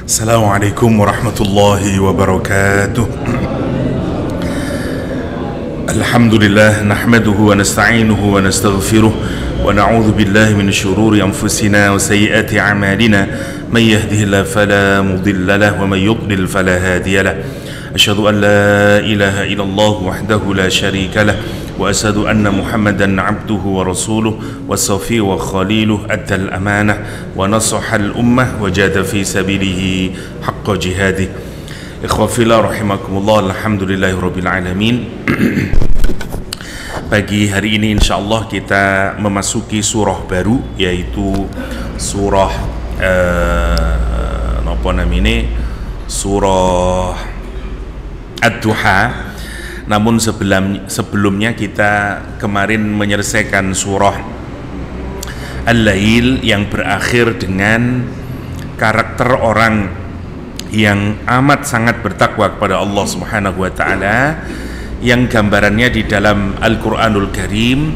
Assalamualaikum warahmatullahi wabarakatuh. Alhamdulillah nahmaduhu wa nasta'inuhu wa nastaghfiruh wa na'udzu billahi min syururi anfusina wa sayyiati a'malina may yahdihillahu fala mudilla lahu wa may yudlil fala hadiya lahu. Asyhadu an la ilaha illallah wahdahu la syarika lah wa asyhadu anna Muhammadan 'abduhu wa rasuluh wa safiyuhu wa khaliluh addal amanah wa nasaha al ummah wa jahada fi sabilihi haqqa jihadih. Ikhwafillah rahimakumullah, alhamdulillahirabbil alamin. Pagi hari ini insyaallah kita memasuki surah baru, yaitu surah surah Ad-Duha. Namun sebelumnya kita kemarin menyelesaikan surah Al-Lail yang berakhir dengan karakter orang yang amat sangat bertakwa kepada Allah Subhanahu wa taala, yang gambarannya di dalam Al-Qur'anul Karim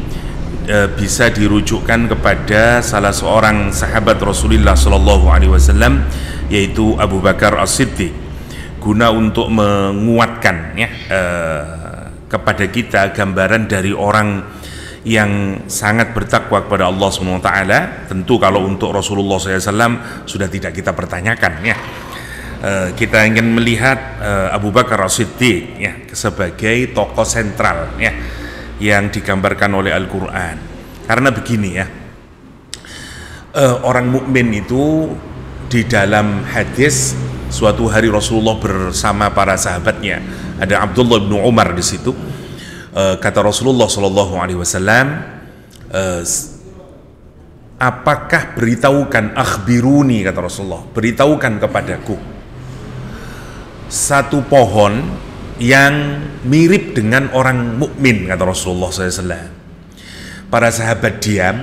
bisa dirujukkan kepada salah seorang sahabat Rasulullah sallallahu alaihi wasallam, yaitu Abu Bakar As-Siddiq, guna untuk menguatkan kepada kita gambaran dari orang yang sangat bertakwa kepada Allah Subhanahu wa taala. Tentu kalau untuk Rasulullah SAW sudah tidak kita pertanyakan ya. Kita ingin melihat Abu Bakar As-Siddiq ya, sebagai tokoh sentral ya, yang digambarkan oleh Al-Quran. Karena begini ya, orang mukmin itu di dalam hadis, suatu hari Rasulullah bersama para sahabatnya, ada Abdullah bin Umar di situ. Kata Rasulullah Shallallahu Alaihi Wasallam, apakah beritahukan, akhbiruni, kata Rasulullah, beritahukan kepadaku satu pohon yang mirip dengan orang mukmin, kata Rasulullah SAW. Para sahabat diam.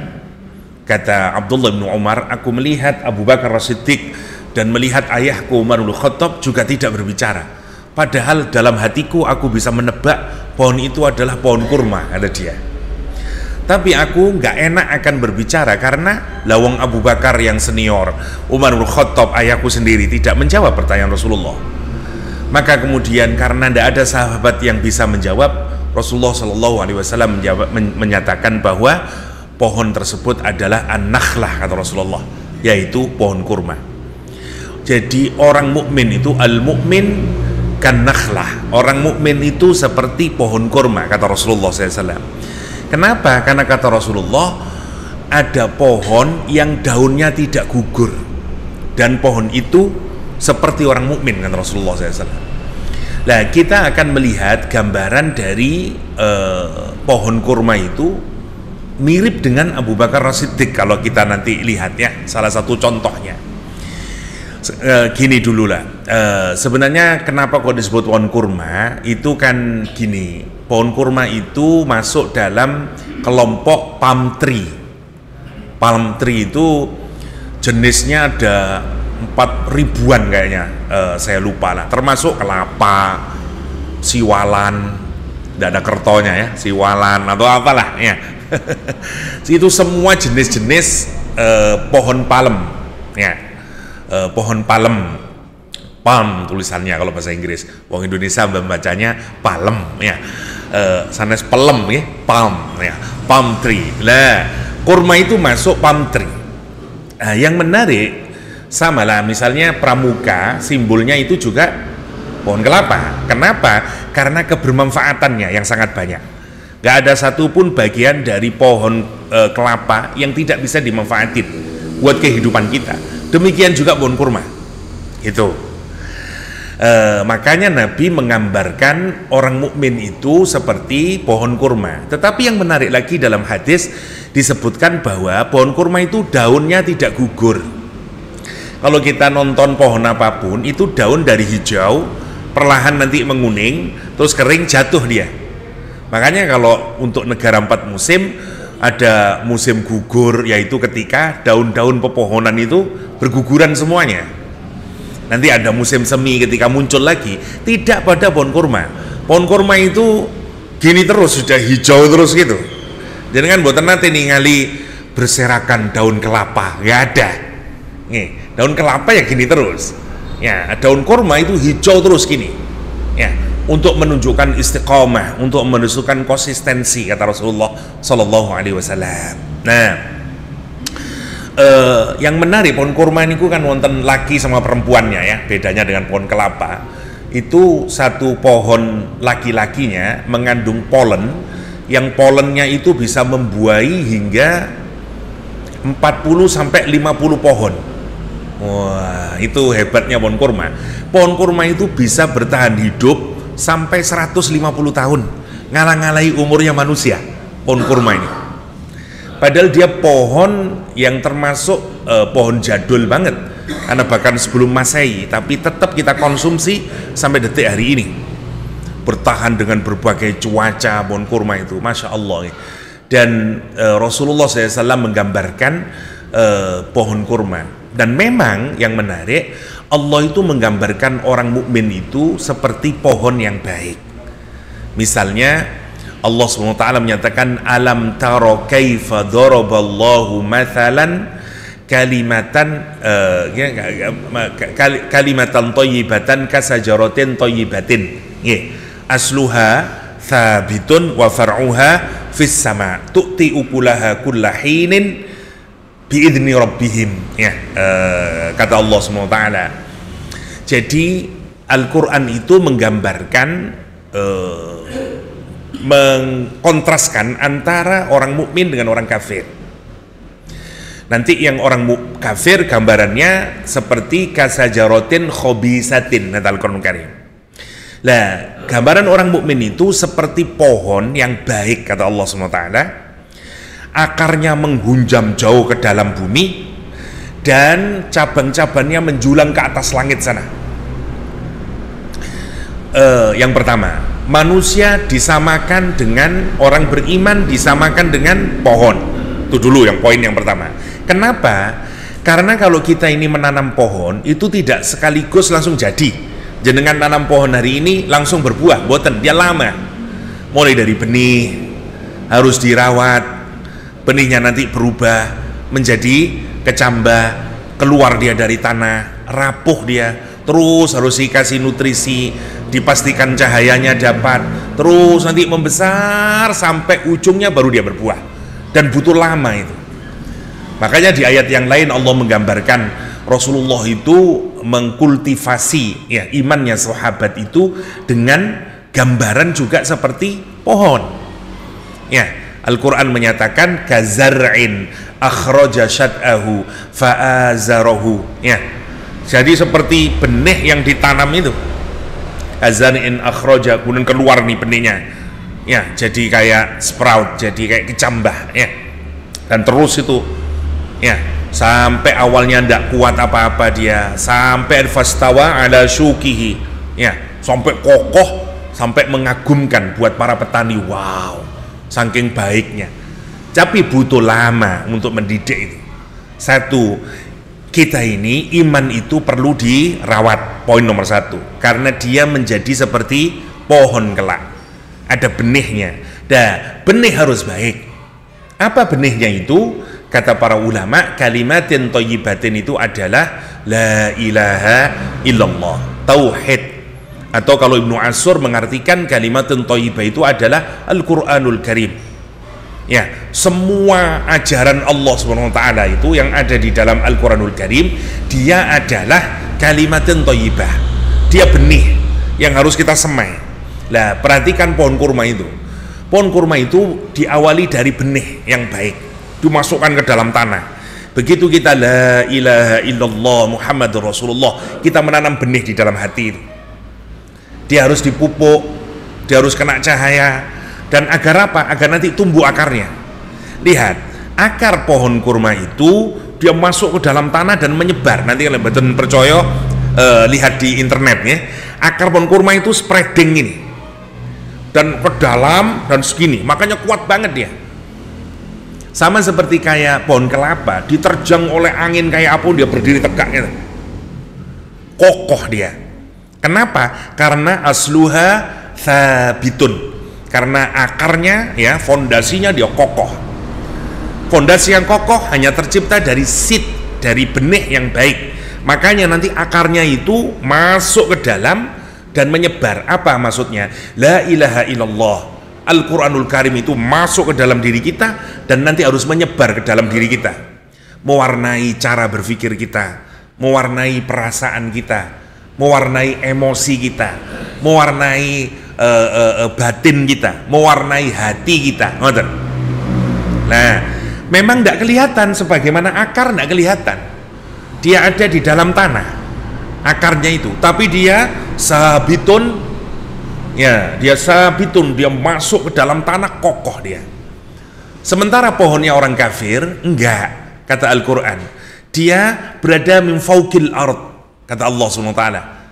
Kata Abdullah bin Umar, aku melihat Abu Bakar As-Siddiq dan melihat ayahku Umar bin Khattab juga tidak berbicara. Padahal dalam hatiku aku bisa menebak pohon itu adalah pohon kurma, kata dia. Tapi aku nggak enak akan berbicara karena lawang Abu Bakar yang senior, Umar bin Khattab ayahku sendiri, tidak menjawab pertanyaan Rasulullah. Maka kemudian karena tidak ada sahabat yang bisa menjawab, Rasulullah Shallallahu Alaihi Wasallam menyatakan bahwa pohon tersebut adalah an-nakhlah, kata Rasulullah, yaitu pohon kurma. Jadi orang mukmin itu al-mukmin kan-nakhlah, orang mukmin itu seperti pohon kurma, kata Rasulullah SAW. Kenapa? Karena kata Rasulullah, ada pohon yang daunnya tidak gugur, dan pohon itu seperti orang mukmin, kata Rasulullah SAW. Nah, kita akan melihat gambaran dari pohon kurma itu mirip dengan Abu Bakar As-Siddiq kalau kita nanti lihat ya, salah satu contohnya. Gini dulu lah, sebenarnya kenapa kok disebut pohon kurma, itu kan gini, pohon kurma itu masuk dalam kelompok palm tree. Palm tree itu jenisnya ada 4.000-an kayaknya, saya lupa lah, termasuk kelapa, siwalan, tidak ada kertonya ya, siwalan atau apalah ya. Itu semua jenis-jenis pohon palem ya, pohon palem, palm tulisannya kalau bahasa Inggris, wong Indonesia membacanya palem ya, sanes pelem ya, palm ya, palm tree. Lah, kurma itu masuk palm tree. Nah, yang menarik sama lah, misalnya pramuka, simbolnya itu juga pohon kelapa. Kenapa? Karena kebermanfaatannya yang sangat banyak. Gak ada satupun bagian dari pohon kelapa yang tidak bisa dimanfaatin buat kehidupan kita. Demikian juga pohon kurma. Itu. Makanya Nabi menggambarkan orang mukmin itu seperti pohon kurma. Tetapi yang menarik lagi, dalam hadis disebutkan bahwa pohon kurma itu daunnya tidak gugur. Kalau kita nonton pohon apapun, itu daun dari hijau perlahan nanti menguning, terus kering, jatuh dia. Makanya kalau untuk negara 4 musim, ada musim gugur, yaitu ketika daun-daun pepohonan itu berguguran semuanya. Nanti ada musim semi ketika muncul lagi. Tidak pada pohon kurma. Pohon kurma itu gini terus, sudah hijau terus gitu. Jadi kan buatan nanti ningali berserakan daun kelapa, nggak ada. Nih, daun kelapa ya gini terus. Ya, daun kurma itu hijau terus gini. Ya, untuk menunjukkan istiqomah, untuk menunjukkan konsistensi kata Rasulullah Sallallahu Alaihi Wasallam. Nah, yang menarik pohon kurma ini kan wonten laki sama perempuannya ya, bedanya dengan pohon kelapa. Itu satu pohon laki-lakinya mengandung polen, yang polennya itu bisa membuahi hingga 40 sampai 50 pohon. Wah, itu hebatnya pohon kurma. Pohon kurma itu bisa bertahan hidup sampai 150 tahun, ngalah-ngalahi umurnya manusia. Pohon kurma ini, padahal dia pohon yang termasuk pohon jadul banget, karena bahkan sebelum Masehi, tapi tetap kita konsumsi sampai detik hari ini, bertahan dengan berbagai cuaca. Pohon kurma itu Masya Allah. Dan Rasulullah SAW menggambarkan pohon kurma. Dan memang yang menarik, Allah itu menggambarkan orang mukmin itu seperti pohon yang baik. Misalnya Allah SWT menyatakan, alam taro kaifa daraballahu mathalan kalimatan kalimatan thayyibatan kasajaratin thayyibatin, asluha thabitun wa far'uha fis sama tu'ti ukulaha kulla hinin biidni rabbihim, kata Allah SWT. Jadi Al-Quran itu menggambarkan, mengkontraskan antara orang mukmin dengan orang kafir. Nanti yang orang kafir gambarannya seperti kasajarotin khobisatin, kata Al-Quran Karim. Nah, gambaran orang mukmin itu seperti pohon yang baik, kata Allah SWT. Akarnya menghunjam jauh ke dalam bumi dan cabang-cabangnya menjulang ke atas langit sana. Yang pertama, manusia disamakan dengan orang beriman, disamakan dengan pohon. Itu dulu yang poin yang pertama. Kenapa? Karena kalau kita ini menanam pohon itu tidak sekaligus langsung jadi. Jenengan tanam pohon hari ini langsung berbuah, boten, dia lama. Mulai dari benih harus dirawat, benihnya nanti berubah menjadi kecambah, keluar dia dari tanah, rapuh dia, terus harus dikasih nutrisi, dipastikan cahayanya dapat, terus nanti membesar sampai ujungnya baru dia berbuah, dan butuh lama itu. Makanya di ayat yang lain Allah menggambarkan Rasulullah itu mengkultivasi ya imannya sahabat itu dengan gambaran juga seperti pohon. Ya, Al-Quran menyatakan kazar'in akhraja syad'ahu fa'azarahu. Ya, jadi seperti benih yang ditanam itu, kazar'in akhraja, kemudian keluar nih benihnya, ya, jadi kayak sprout, jadi kayak kecambah, ya, dan terus itu, ya, sampai awalnya tidak kuat apa-apa dia, sampai fastawa ala syukihi, ya, sampai kokoh, sampai mengagumkan buat para petani. Wow, saking baiknya. Tapi butuh lama untuk mendidik itu. Satu, kita ini iman itu perlu dirawat, poin nomor satu, karena dia menjadi seperti pohon kelak, ada benihnya. Dan benih harus baik. Apa benihnya itu? Kata para ulama, kalimatin thayyibatin itu adalah la ilaha illallah, tauhid. Atau kalau Ibnu Ashur mengartikan kalimatun thayyibah itu adalah Al-Quranul Karim. Ya, semua ajaran Allah SWT itu yang ada di dalam Al-Quranul Karim, dia adalah kalimatun thayyibah. Dia benih yang harus kita semai. Lah, perhatikan pohon kurma itu. Pohon kurma itu diawali dari benih yang baik, dimasukkan ke dalam tanah. Begitu kita la ilaha illallah Muhammadur Rasulullah, kita menanam benih di dalam hati itu. Dia harus dipupuk, dia harus kena cahaya, dan agar apa? Agar nanti tumbuh akarnya. Lihat, akar pohon kurma itu dia masuk ke dalam tanah dan menyebar. Nanti kalau betul percaya, lihat di internet ya. Akar pohon kurma itu spreading ini, dan ke dalam dan segini, makanya kuat banget dia. Sama seperti kayak pohon kelapa, diterjang oleh angin kayak apa dia berdiri tegak gitu. Kokoh dia. Kenapa? Karena asluha thabitun. Karena akarnya ya, fondasinya dia kokoh. Fondasi yang kokoh hanya tercipta dari seed, dari benih yang baik. Makanya nanti akarnya itu masuk ke dalam dan menyebar. Apa maksudnya? La ilaha illallah, Al-Quranul Karim itu masuk ke dalam diri kita dan nanti harus menyebar ke dalam diri kita, mewarnai cara berpikir kita, mewarnai perasaan kita, mewarnai emosi kita, mewarnai batin kita, mewarnai hati kita. Nah, memang tidak kelihatan, sebagaimana akar tidak kelihatan. Dia ada di dalam tanah, akarnya itu, tapi dia sabitun, ya, dia sabitun, dia masuk ke dalam tanah, kokoh dia. Sementara pohonnya orang kafir enggak, kata Al-Quran, dia berada min fawqil ard, kata Allah SWT.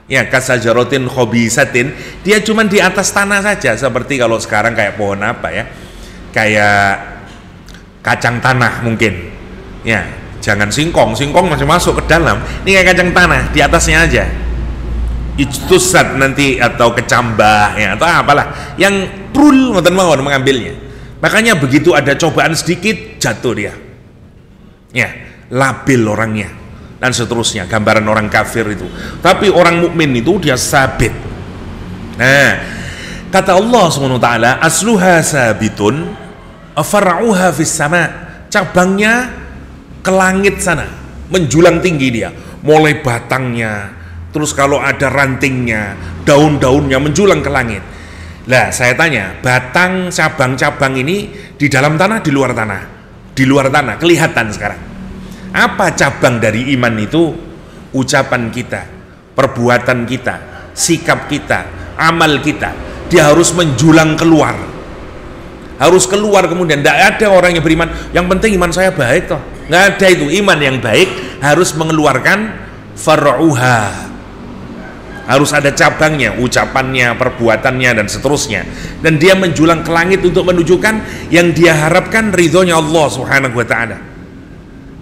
Ya, kasajaratin khobisatin, dia cuma di atas tanah saja, seperti kalau sekarang kayak pohon apa ya, kayak kacang tanah mungkin, ya. Jangan singkong masih masuk ke dalam. Ini kayak kacang tanah, di atasnya aja. Ijtusat nanti, atau kecambah ya, atau apalah yang prul ngoten mawon mengambilnya. Makanya begitu ada cobaan sedikit jatuh dia. Ya, labil orangnya dan seterusnya, gambaran orang kafir itu. Tapi orang mukmin itu dia sabit. Nah, kata Allah SWT, asluha sabitun far'uha fis sama, cabangnya ke langit sana, menjulang tinggi dia, mulai batangnya, terus kalau ada rantingnya, daun-daunnya menjulang ke langit. Lah saya tanya, batang cabang-cabang ini di dalam tanah, di luar tanah? Di luar tanah, kelihatan sekarang. Apa cabang dari iman itu? Ucapan kita, perbuatan kita, sikap kita, amal kita, dia harus menjulang keluar, harus keluar. Kemudian tidak ada orang yang beriman yang penting iman saya baik toh, nggak ada itu. Iman yang baik harus mengeluarkan far'uha, harus ada cabangnya, ucapannya, perbuatannya dan seterusnya, dan dia menjulang ke langit untuk menunjukkan yang dia harapkan ridhonya Allah Subhanahu wa ta'ala.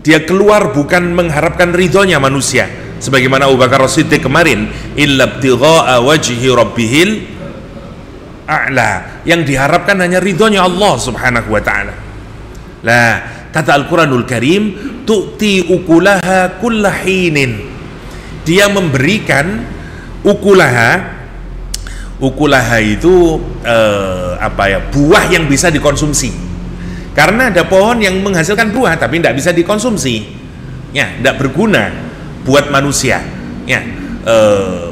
Dia keluar bukan mengharapkan ridhonya manusia, sebagaimana Abu Bakar As-Siddiq kemarin, illa ibtigha'a wajhi rabbihil a'la, yang diharapkan hanya ridhonya Allah Subhanahu wa ta'ala. Lah, kata Al-Quranul Karim, tu'ti ukulaha kullahinin, dia memberikan ukulaha itu apa ya, buah yang bisa dikonsumsi. Karena ada pohon yang menghasilkan buah tapi tidak bisa dikonsumsi, ya, tidak berguna buat manusia, ya.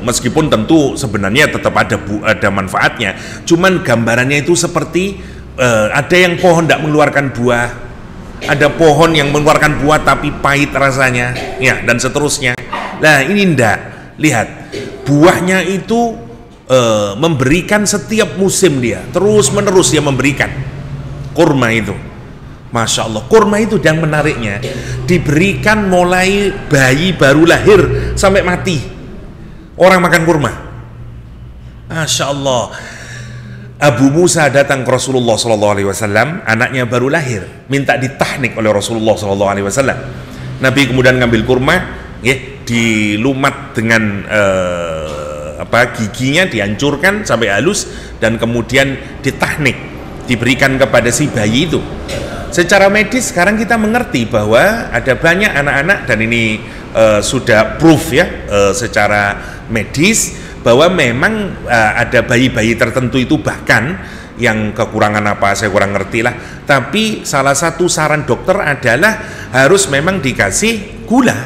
Meskipun tentu sebenarnya tetap ada manfaatnya, cuman gambarannya itu seperti ada yang pohon tidak mengeluarkan buah, ada pohon yang mengeluarkan buah tapi pahit rasanya, ya, dan seterusnya. Nah ini ndak, lihat buahnya itu memberikan setiap musim, dia terus menerus dia memberikan. Kurma itu, Masya Allah, kurma itu yang menariknya diberikan mulai bayi baru lahir sampai mati orang makan kurma. Masya Allah. Abu Musa datang ke Rasulullah SAW, anaknya baru lahir, minta ditahnik oleh Rasulullah SAW. Nabi kemudian ngambil kurma, ya, dilumat dengan giginya, dihancurkan sampai halus, dan kemudian ditahnik, diberikan kepada si bayi itu. Secara medis sekarang kita mengerti bahwa ada banyak anak-anak, dan ini sudah proof ya, secara medis, bahwa memang ada bayi-bayi tertentu itu bahkan yang kekurangan apa saya kurang ngerti lah, tapi salah satu saran dokter adalah harus memang dikasih gula,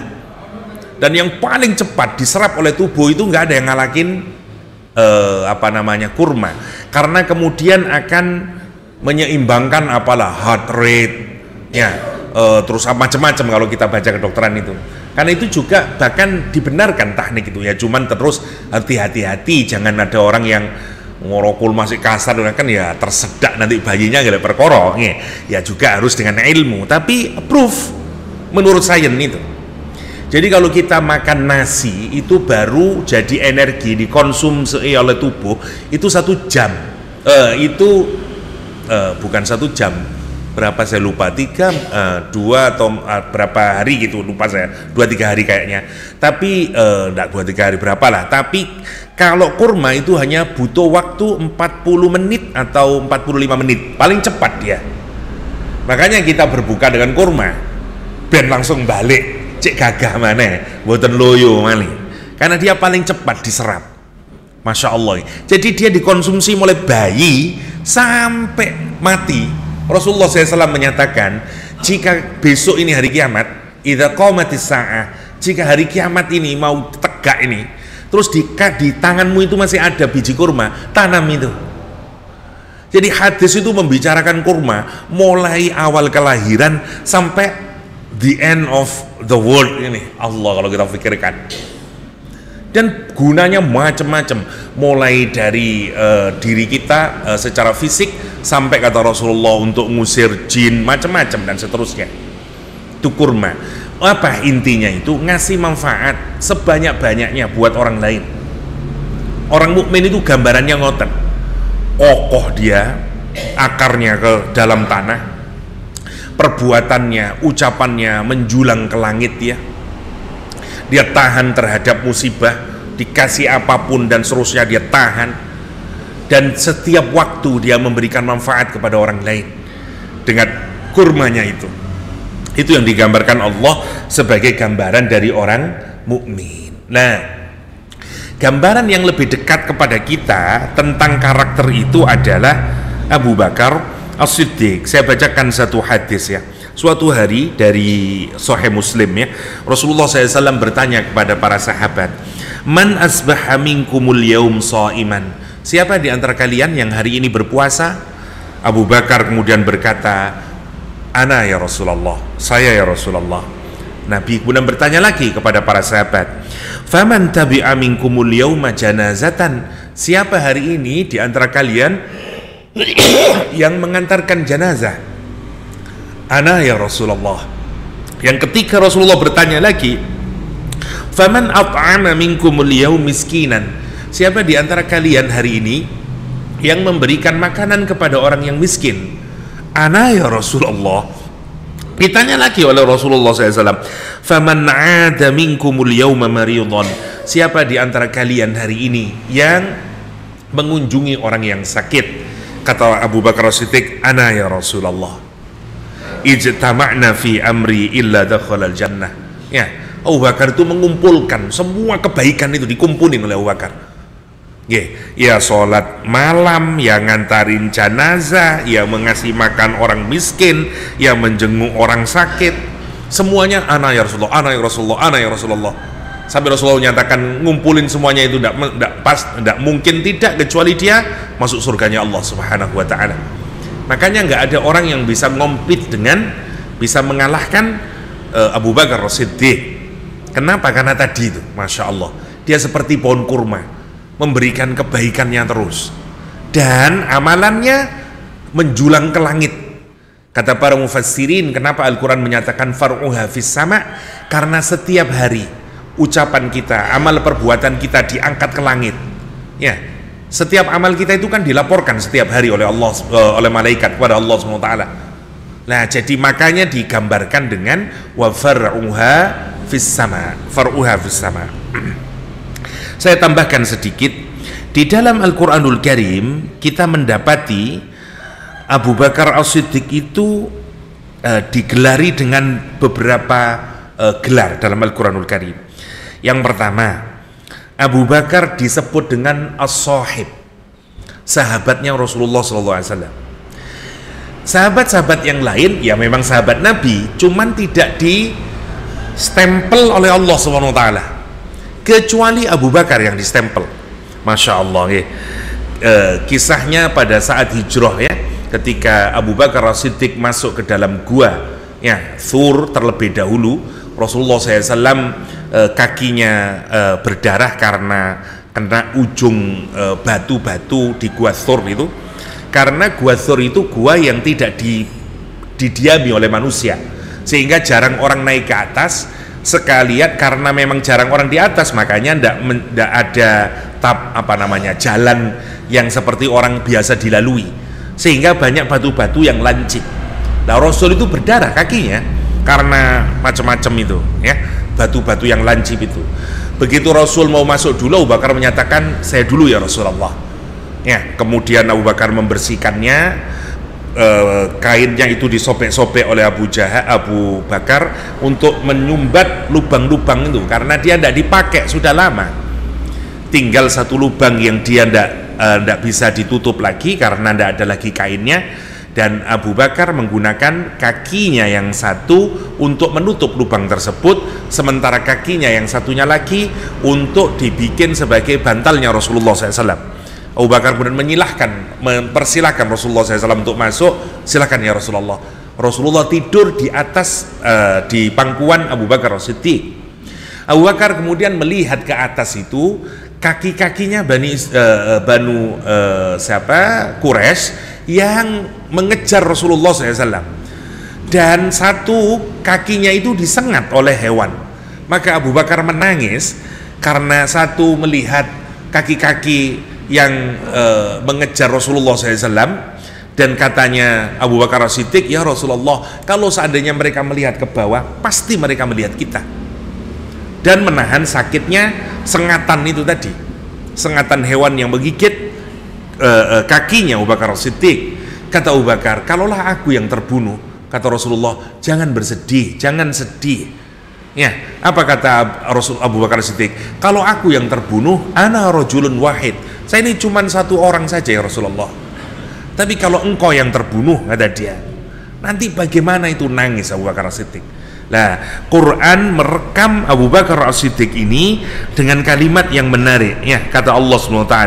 dan yang paling cepat diserap oleh tubuh itu nggak ada yang ngalahin kurma, karena kemudian akan menyeimbangkan apalah heart rate, ya, terus macam-macam kalau kita baca kedokteran itu. Karena itu juga bahkan dibenarkan teknik itu, ya, cuman terus hati-hati, jangan ada orang yang ngorokul masih kasar kan, ya tersedak nanti bayinya gak perkara, ya juga harus dengan ilmu, tapi proof menurut sains itu. Jadi kalau kita makan nasi itu baru jadi energi dikonsumsi oleh tubuh itu 1 jam, bukan 1 jam, berapa saya lupa, 2 atau berapa hari gitu, lupa saya, 2-3 hari kayaknya, tapi enggak 2-3 hari berapa lah. Tapi kalau kurma itu hanya butuh waktu 40 menit atau 45 menit paling cepat dia. Makanya kita berbuka dengan kurma ben langsung balik, cek gagah mana, mboten loyo mali. Karena dia paling cepat diserap. Masya Allah. Jadi dia dikonsumsi mulai bayi sampai mati. Rasulullah SAW menyatakan, jika besok ini hari kiamat, idza qamatis sa'ah, jika hari kiamat ini mau tegak ini, terus di tanganmu itu masih ada biji kurma, tanam itu. Jadi hadis itu membicarakan kurma mulai awal kelahiran sampai the end of the world ini. Allah kalau kita pikirkan. Dan gunanya macam-macam, mulai dari diri kita secara fisik sampai kata Rasulullah untuk ngusir jin, macam-macam dan seterusnya. Itu kurma. Apa intinya itu? Ngasih manfaat sebanyak-banyaknya buat orang lain. Orang mukmin itu gambarannya ngoten. Kokoh dia, akarnya ke dalam tanah, perbuatannya, ucapannya menjulang ke langit ya. Dia tahan terhadap musibah, dikasih apapun dan seterusnya dia tahan, dan setiap waktu dia memberikan manfaat kepada orang lain dengan kurmanya itu. Itu yang digambarkan Allah sebagai gambaran dari orang mukmin. Nah, gambaran yang lebih dekat kepada kita tentang karakter itu adalah Abu Bakar As-Siddiq. Saya bacakan satu hadis ya. Suatu hari dari Sahih Muslim ya, Rasulullah SAW bertanya kepada para sahabat, Man asbaha minkumul yaum sha'iman? Siapa di antara kalian yang hari ini berpuasa? Abu Bakar kemudian berkata, Ana ya Rasulullah, saya ya Rasulullah. Nabi kemudian bertanya lagi kepada para sahabat, Faman tabi'a minkumul yauma janazatan? Siapa hari ini di antara kalian yang mengantarkan jenazah? Ana ya Rasulullah. Yang ketiga Rasulullah bertanya lagi, Faman at'ama minkumul yaum miskinan? Siapa di antara kalian hari ini yang memberikan makanan kepada orang yang miskin? Ana ya Rasulullah. Ditanya lagi oleh Rasulullah SAW, Faman 'ada minkumul yauma maridhan? Siapa di antara kalian hari ini yang mengunjungi orang yang sakit? Kata Abu Bakar As-Siddiq, Ana ya Rasulullah. Ijtama'na fi amri illa dakhalal jannah. Ya, Abu Bakar itu mengumpulkan semua kebaikan itu, dikumpulin oleh Abu Bakar. Ya sholat malam, ya ngantarin jenazah, ya mengasih makan orang miskin, ya menjenguk orang sakit, semuanya ana ya Rasulullah, ana ya Rasulullah, ana ya Rasulullah. Sampai Rasulullah menyatakan ngumpulin semuanya itu tidak mungkin tidak kecuali dia masuk surganya Allah Subhanahu wa taala. Makanya nggak ada orang yang bisa ngompet dengan, bisa mengalahkan Abu Bakar As-Siddiq. Kenapa? Karena tadi itu, Masya Allah, dia seperti pohon kurma, memberikan kebaikannya terus, dan amalannya menjulang ke langit. Kata para mufassirin, kenapa Al-Quran menyatakan far'uha fis sama? Karena setiap hari ucapan kita, amal perbuatan kita diangkat ke langit. Ya, setiap amal kita itu kan dilaporkan setiap hari oleh Allah, oleh malaikat kepada Allah SWT. Nah, jadi makanya digambarkan dengan wa far'uha fis sama, far'uha fis sama. Saya tambahkan sedikit, di dalam Al-Quranul Karim kita mendapati Abu Bakar As-Siddiq itu digelari dengan beberapa gelar dalam Al-Quranul Karim. Yang pertama, Abu Bakar disebut dengan As-Sahib, sahabatnya Rasulullah SAW. Sahabat-sahabat yang lain ya memang sahabat Nabi, cuman tidak di stempel oleh Allah SWT, kecuali Abu Bakar yang distempel. Masya Allah ya. Kisahnya pada saat hijrah ya, ketika Abu Bakar As-Siddiq masuk ke dalam gua ya Thur terlebih dahulu, Rasulullah SAW kakinya berdarah karena kena ujung batu-batu di gua Thur itu, karena gua Thur itu gua yang tidak didiami oleh manusia, sehingga jarang orang naik ke atas. Sekalian karena memang jarang orang di atas, makanya tidak ada jalan yang seperti orang biasa dilalui, sehingga banyak batu-batu yang lancip. Nah, Rasul itu berdarah kakinya karena macam-macam itu ya, batu-batu yang lancip itu. Begitu Rasul mau masuk dulu, Abu Bakar menyatakan, saya dulu ya Rasulullah ya. Kemudian Abu Bakar membersihkannya, kainnya itu disobek-sobek oleh Abu Bakar untuk menyumbat lubang-lubang itu, karena dia tidak dipakai sudah lama, tinggal satu lubang yang dia tidak bisa ditutup lagi karena tidak ada lagi kainnya, dan Abu Bakar menggunakan kakinya yang satu untuk menutup lubang tersebut, sementara kakinya yang satunya lagi untuk dibikin sebagai bantalnya Rasulullah SAW. Abu Bakar kemudian mempersilahkan Rasulullah SAW untuk masuk. Silakan ya Rasulullah. Rasulullah tidur di atas di pangkuan Abu Bakar As-Siddiq. Abu Bakar kemudian melihat ke atas itu, kaki-kakinya Banu Quraisy yang mengejar Rasulullah SAW, dan satu kakinya itu disengat oleh hewan. Maka Abu Bakar menangis karena satu melihat kaki-kaki yang mengejar Rasulullah SAW, dan katanya Abu Bakar As-Siddiq, ya Rasulullah, kalau seandainya mereka melihat ke bawah, pasti mereka melihat kita. Dan menahan sakitnya sengatan itu tadi, sengatan hewan yang menggigit kakinya Abu Bakar As-Siddiq. Kata Abu Bakar, kalaulah aku yang terbunuh, kata Rasulullah, jangan bersedih, jangan sedih. Ya, apa kata Abu Bakar As-Siddiq? Kalau aku yang terbunuh, ana rajulun wahid, saya ini cuma satu orang saja ya Rasulullah. Tapi kalau engkau yang terbunuh, kata dia, nanti bagaimana itu? Nangis Abu Bakar As-Siddiq. Nah, Quran merekam Abu Bakar As-Siddiq ini dengan kalimat yang menarik. Ya, kata Allah SWT,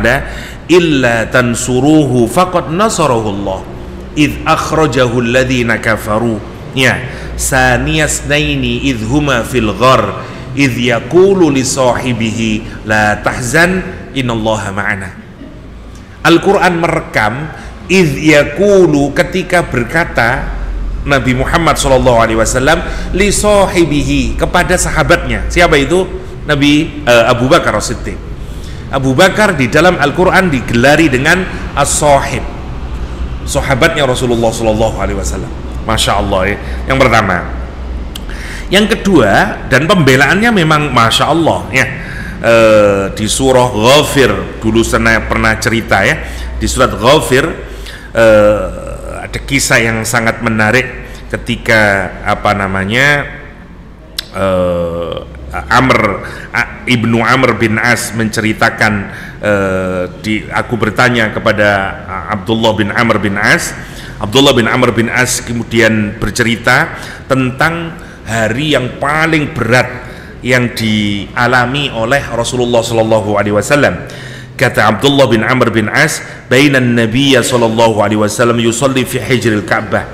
illa tansuruhu faqad nasarahu Allah idh akhrajahu alladhina kafaru, ya, saniyasnaini idh huma fil ghar idh yaqulu li sahibihi la tahzan innallaha ma'ana. Al-Quran merekam idh yaqulu, ketika berkata Nabi Muhammad SAW li sahibihi, kepada sahabatnya. Siapa itu? Nabi Abu Bakar As-Siddiq. Abu Bakar di dalam Al-Quran digelari dengan as-sahib, sahabatnya Rasulullah SAW. Masya Allah ya. Yang pertama. Yang kedua, dan pembelaannya memang Masya Allah ya, di surah Ghafir dulu saya pernah cerita ya, di surat Ghafir ada kisah yang sangat menarik ketika Ibnu Amr bin As menceritakan, aku bertanya kepada Abdullah bin Amr bin As. Abdullah bin Amr bin As kemudian bercerita tentang hari yang paling berat yang dialami oleh Rasulullah SAW. Kata Abdullah bin Amr bin As, bainan Nabiya SAW yusalli fi hijril Ka'bah.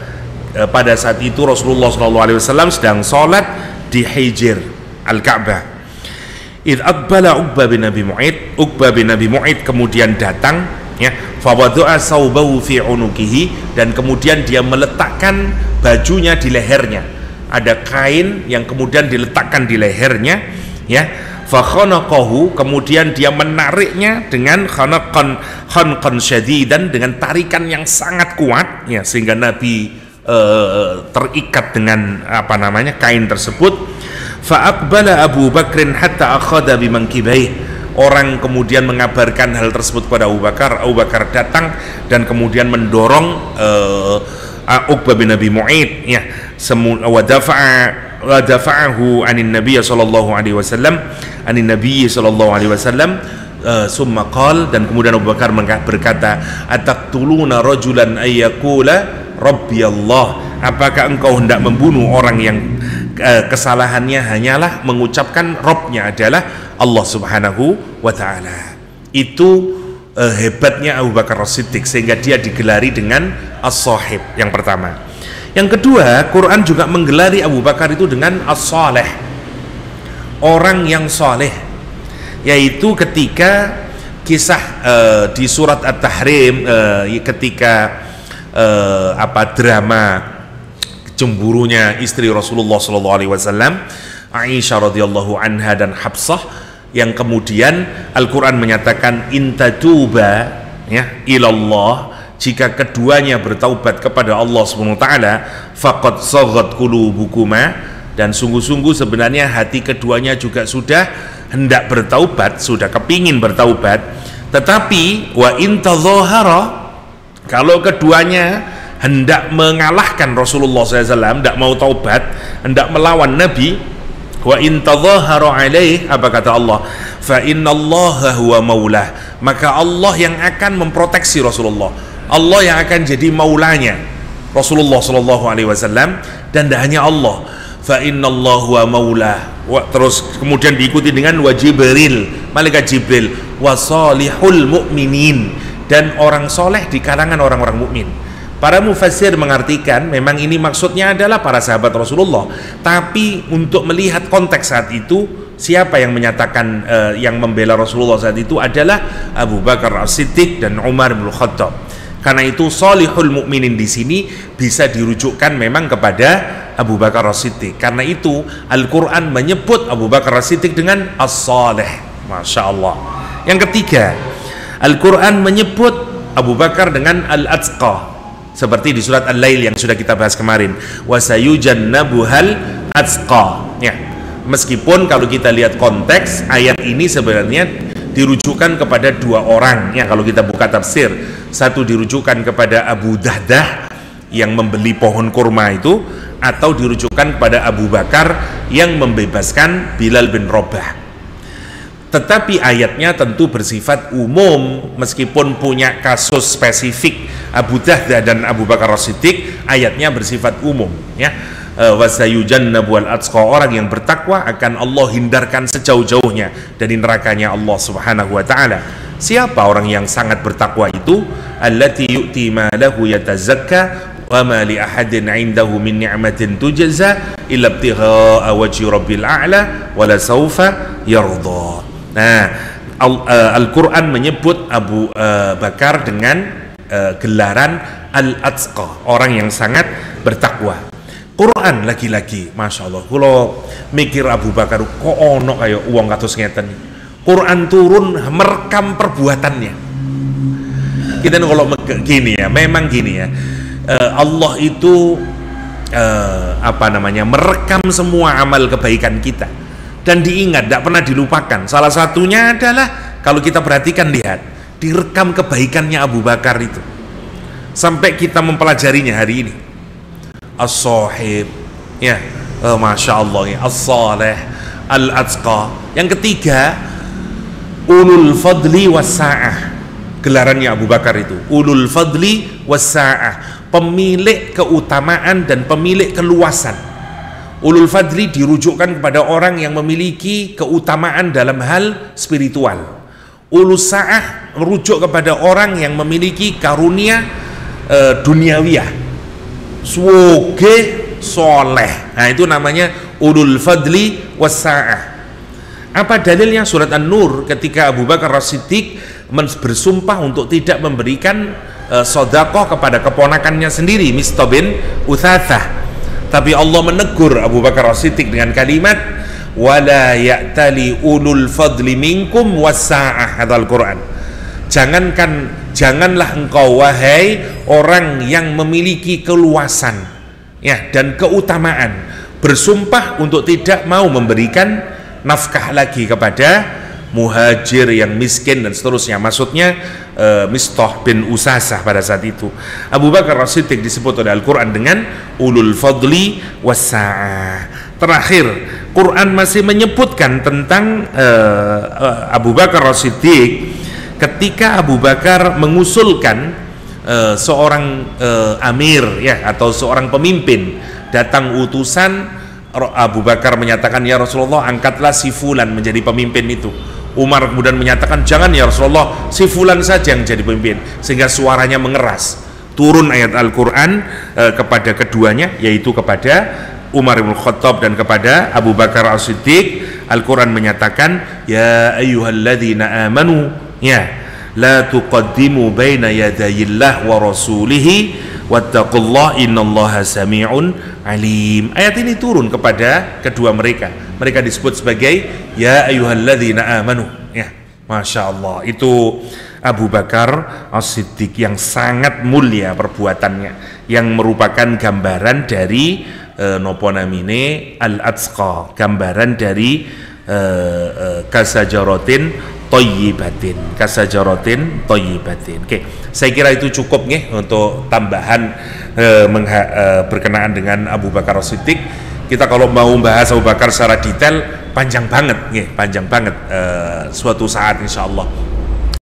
Pada saat itu Rasulullah SAW sedang sholat di hijr Al-Ka'bah. Idh aqbala Uqbah bin Abi Mu'id, Uqbah bin Abi Mu'id kemudian datang, ya, fawadu'a sawbahu fi unukihi, dan kemudian dia meletakkan bajunya di lehernya. Ada kain yang kemudian diletakkan di lehernya, ya, fakhanaqahu, kemudian dia menariknya dengan khanqan syadidan, dengan tarikan yang sangat kuat, ya, sehingga Nabi terikat dengan kain tersebut. Fa'aqbala Abu Bakrin hatta akhadha bimankibaih. Orang kemudian mengabarkan hal tersebut kepada Abu Bakar. Abu Bakar datang dan kemudian mendorong Uqbah bin Abi Mu'id, ya, wa dafa'ahu anin Nabiy sallallahu alaihi wasallam summa qala, dan kemudian Abu Bakar berkata, ataqtuluna rajulan ayyaqula Rabbi Allah, apakah engkau hendak membunuh orang yang kesalahannya hanyalah mengucapkan Robnya adalah Allah Subhanahu wa ta'ala. Itu hebatnya Abu Bakar As-Siddiq, sehingga dia digelari dengan as-sahib, yang pertama. Yang kedua, Quran juga menggelari Abu Bakar itu dengan as-saleh, orang yang saleh, yaitu ketika kisah di surat At-Tahrim, ketika drama cemburunya istri Rasulullah SAW, Aisyah radhiyallahu anha dan Hafsah, yang kemudian Al-Quran menyatakan intatuba, ya, ilallah, jika keduanya bertaubat kepada Allah SWT, faqad saghat qulubukuma, dan sungguh-sungguh sebenarnya hati keduanya juga sudah hendak bertaubat, sudah kepingin bertaubat. Tetapi wa in tadhahara, kalau keduanya hendak mengalahkan Rasulullah SAW, hendak mau taubat, hendak melawan Nabi, wa in tadhahara alaih, apa kata Allah, fa innallaha huwa maulah, maka Allah yang akan memproteksi Rasulullah, Allah yang akan jadi maulanya Rasulullah SAW, dan tidak hanya Allah, fa innallahu wa maulah, terus kemudian diikuti dengan wa Jibril, malaikat Jibril, wa salihul mu'minin, dan orang soleh di kalangan orang-orang mukmin. Para mufassir mengartikan memang ini maksudnya adalah para sahabat Rasulullah, tapi untuk melihat konteks saat itu, siapa yang menyatakan yang membela Rasulullah saat itu adalah Abu Bakar As-Siddiq dan Umar bin Khattab. Karena itu salihul mukminin di sini bisa dirujukkan memang kepada Abu Bakar As-Siddiq. Karena itu Al-Quran menyebut Abu Bakar As-Siddiq dengan as-salih. Masya Allah. Yang ketiga, Al-Quran menyebut Abu Bakar dengan al-atqa, seperti di surat Al-Lail yang sudah kita bahas kemarin, wasayujannabuhal atqa. Ya, meskipun kalau kita lihat konteks ayat ini sebenarnya dirujukan kepada dua orang ya, kalau kita buka tafsir, satu dirujukan kepada Abu Dahdah yang membeli pohon kurma itu, atau dirujukan kepada Abu Bakar yang membebaskan Bilal bin Rabah. Tetapi ayatnya tentu bersifat umum, meskipun punya kasus spesifik Abu Dahdah dan Abu Bakar As-Siddiq, ayatnya bersifat umum ya. Wasayujannabu al-atqa, orang yang bertakwa akan Allah hindarkan sejauh-jauhnya dari nerakanya Allah Subhanahu wa taala. Siapa orang yang sangat bertakwa itu? Allati yu'ti malahu yatazakka wa ma li ahadin 'indahu min ni'matin tujza illa ibtigha'a wajhi rabbil a'la wa la sawfa yarda. Nah, Al-Quran menyebut Abu Bakar dengan gelaran al-atqa, orang yang sangat bertakwa. Quran lagi-lagi, Masya Allah, kalau mikir Abu Bakar kok ono kayak uang kados ngeten. Quran turun merekam perbuatannya. Kita kalau gini ya, memang gini ya, Allah itu merekam semua amal kebaikan kita dan diingat, tidak pernah dilupakan. Salah satunya adalah kalau kita perhatikan, lihat, direkam kebaikannya Abu Bakar itu sampai kita mempelajarinya hari ini. As-Sahib ya, Masya Allah ya, As-Salih, Al-Atqa. Yang ketiga, Ulul Fadli Was-Sa'ah, gelarannya Abu Bakar itu Ulul Fadli Was-Sa'ah, pemilik keutamaan dan pemilik keluasan. Ulul Fadli dirujukkan kepada orang yang memiliki keutamaan dalam hal spiritual. Ulul Sa'ah merujuk kepada orang yang memiliki karunia duniawiyah, suge soleh. Nah, itu namanya ulul fadli wassa'ah. Apa dalilnya? Surat An-Nur, ketika Abu Bakar As-Siddiq bersumpah untuk tidak memberikan sedekah kepada keponakannya sendiri, Mistah bin Utsatsah. Tapi Allah menegur Abu Bakar As-Siddiq dengan kalimat wala ya'tali ulul fadli minkum wassa'ah. Kata Al-Quran, janganlah engkau wahai orang yang memiliki keluasan ya dan keutamaan bersumpah untuk tidak mau memberikan nafkah lagi kepada muhajir yang miskin dan seterusnya. Maksudnya Mistah bin Utsatsah pada saat itu. Abu Bakar As-Siddiq disebut oleh Al-Quran dengan ulul fadli wassa'ah. Terakhir, Quran masih menyebutkan tentang Abu Bakar As-Siddiq ketika Abu Bakar mengusulkan seorang amir ya, atau seorang pemimpin, datang utusan, Abu Bakar menyatakan, ya Rasulullah, angkatlah si fulan menjadi pemimpin itu. Umar kemudian menyatakan, jangan ya Rasulullah, si fulan saja yang jadi pemimpin, sehingga suaranya mengeras. Turun ayat Al-Quran kepada keduanya, yaitu kepada Umar bin Khattab dan kepada Abu Bakar As-Siddiq. Al-Quran menyatakan, ya ayyuhalladzina amanu ya, la tuqaddimu baina yadayillah wa rasulihi wattaqullah innallaha sami'un alim. Ayat ini turun kepada kedua mereka. Mereka disebut sebagai ya ayyuhalladzina amanu ya. Masya Allah, itu Abu Bakar As-Siddiq yang sangat mulia perbuatannya, yang merupakan gambaran dari nopo namine al-atqa, gambaran dari kasajaratin thayyibatin, kasajaratin thayyibatin. Oke, saya kira itu cukup nih untuk tambahan berkenaan dengan Abu Bakar As-Siddiq. Kita kalau mau membahas Abu Bakar secara detail panjang banget nih, panjang banget suatu saat insyaallah.